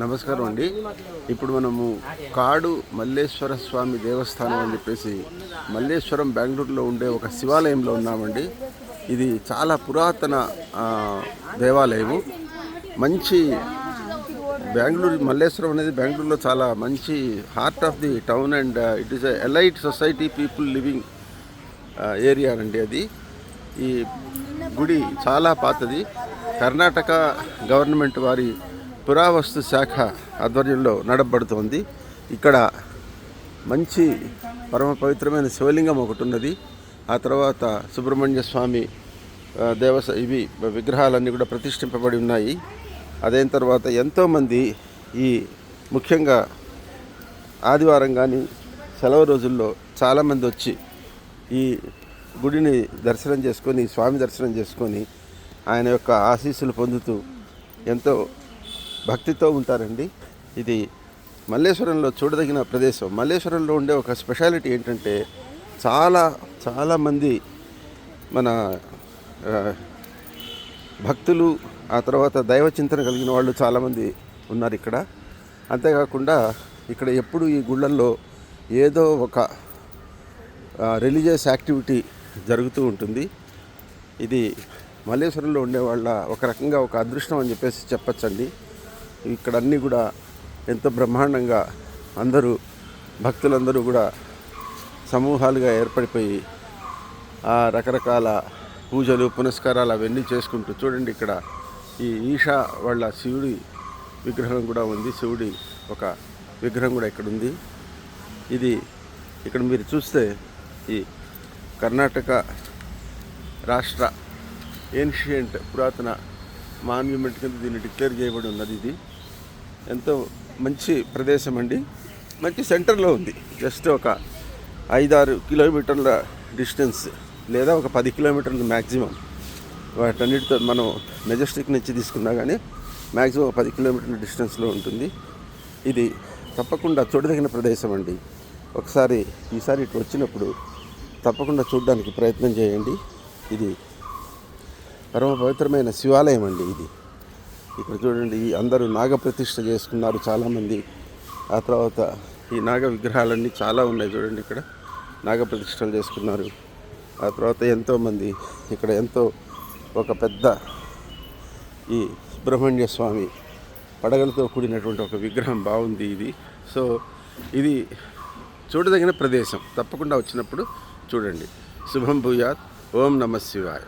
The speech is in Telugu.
నమస్కారం అండి. ఇప్పుడు మనము కాడు మల్లేశ్వర స్వామి దేవస్థానం అని చెప్పేసి మల్లేశ్వరం బెంగళూరులో ఉండే ఒక శివాలయంలో ఉన్నామండి. ఇది చాలా పురాతన దేవాలయము. మంచి బెంగళూరు మల్లేశ్వరం అనేది బెంగళూరులో చాలా మంచి heart of the town and it is elite society people living area అండి. అది ఈ గుడి చాలా పాతది. కర్ణాటక గవర్నమెంట్ వారి పురావస్తు శాఖ ఆధ్వర్యంలో నడపబడుతోంది. ఇక్కడ మంచి పరమ పవిత్రమైన శివలింగం ఒకటి ఉన్నది. ఆ తర్వాత సుబ్రహ్మణ్య స్వామి ఇవి విగ్రహాలన్నీ కూడా ప్రతిష్ఠింపబడి ఉన్నాయి. అదైన తర్వాత ఎంతోమంది ఈ ముఖ్యంగా ఆదివారం కానీ సెలవు రోజుల్లో చాలామంది వచ్చి ఈ గుడిని దర్శనం చేసుకొని స్వామి దర్శనం చేసుకొని ఆయన యొక్క ఆశీస్సులు పొందుతూ ఎంతో భక్తితో ఉంటారండి. ఇది మల్లేశ్వరంలో చూడదగిన ప్రదేశం. మల్లేశ్వరంలో ఉండే ఒక స్పెషాలిటీ ఏంటంటే చాలామంది మన భక్తులు, ఆ తర్వాత దైవ చింతన కలిగిన వాళ్ళు చాలామంది ఉన్నారు ఇక్కడ. అంతేకాకుండా ఇక్కడ ఎప్పుడు ఈ గుళ్ళల్లో ఏదో ఒక రిలీజియస్ యాక్టివిటీ జరుగుతూ ఉంటుంది. ఇది మల్లేశ్వరంలో ఉండేవాళ్ళ ఒక రకంగా ఒక అదృష్టం అని చెప్పేసి చెప్పచ్చండి. ఇక్కడ అన్నీ కూడా ఎంతో బ్రహ్మాండంగా అందరూ భక్తులందరూ కూడా సమూహాలుగా ఏర్పడిపోయి ఆ రకరకాల పూజలు పునస్కారాలు అవన్నీ చేసుకుంటూ చూడండి. ఇక్కడ ఈ ఈషా వాళ్ళ శివుడి విగ్రహం కూడా ఉంది. శివుడి ఒక విగ్రహం కూడా ఇక్కడ ఉంది. ఇది ఇక్కడ మీరు చూస్తే ఈ కర్ణాటక రాష్ట్ర ఏన్షియంట్ పురాతన మాన్యుమెంట్ కింద దీన్ని డిక్లేర్ చేయబడి ఉన్నది. ఇది ఎంతో మంచి ప్రదేశం అండి. మంచి సెంటర్లో ఉంది. జస్ట్ ఒక 5-6 కిలోమీటర్ల డిస్టెన్స్ లేదా ఒక 10 కిలోమీటర్లు మ్యాక్సిమం. వాటన్నిటితో మనం మెజెస్టిక్ నుంచి తీసుకున్నా కానీ మ్యాక్సిమం 10 కిలోమీటర్ల డిస్టెన్స్లో ఉంటుంది. ఇది తప్పకుండా చూడదగిన ప్రదేశం అండి. ఈసారి ఇటు వచ్చినప్పుడు తప్పకుండా చూడడానికి ప్రయత్నం చేయండి. ఇది పరమ పవిత్రమైన శివాలయం అండి. ఇది ఇక్కడ చూడండి, అందరూ నాగప్రతిష్ఠ చేసుకున్నారు చాలామంది. ఆ తర్వాత ఈ నాగ విగ్రహాలన్నీ చాలా ఉన్నాయి. చూడండి, ఇక్కడ నాగప్రతిష్ఠలు చేసుకున్నారు. ఆ తర్వాత ఎంతోమంది ఇక్కడ ఒక పెద్ద ఈ సుబ్రహ్మణ్య స్వామి పడగలతో కూడినటువంటి ఒక విగ్రహం బాగుంది ఇది. సో ఇది చూడదగిన ప్రదేశం. తప్పకుండా వచ్చినప్పుడు చూడండి. శుభం భూయాత్. ఓం నమః శివాయ.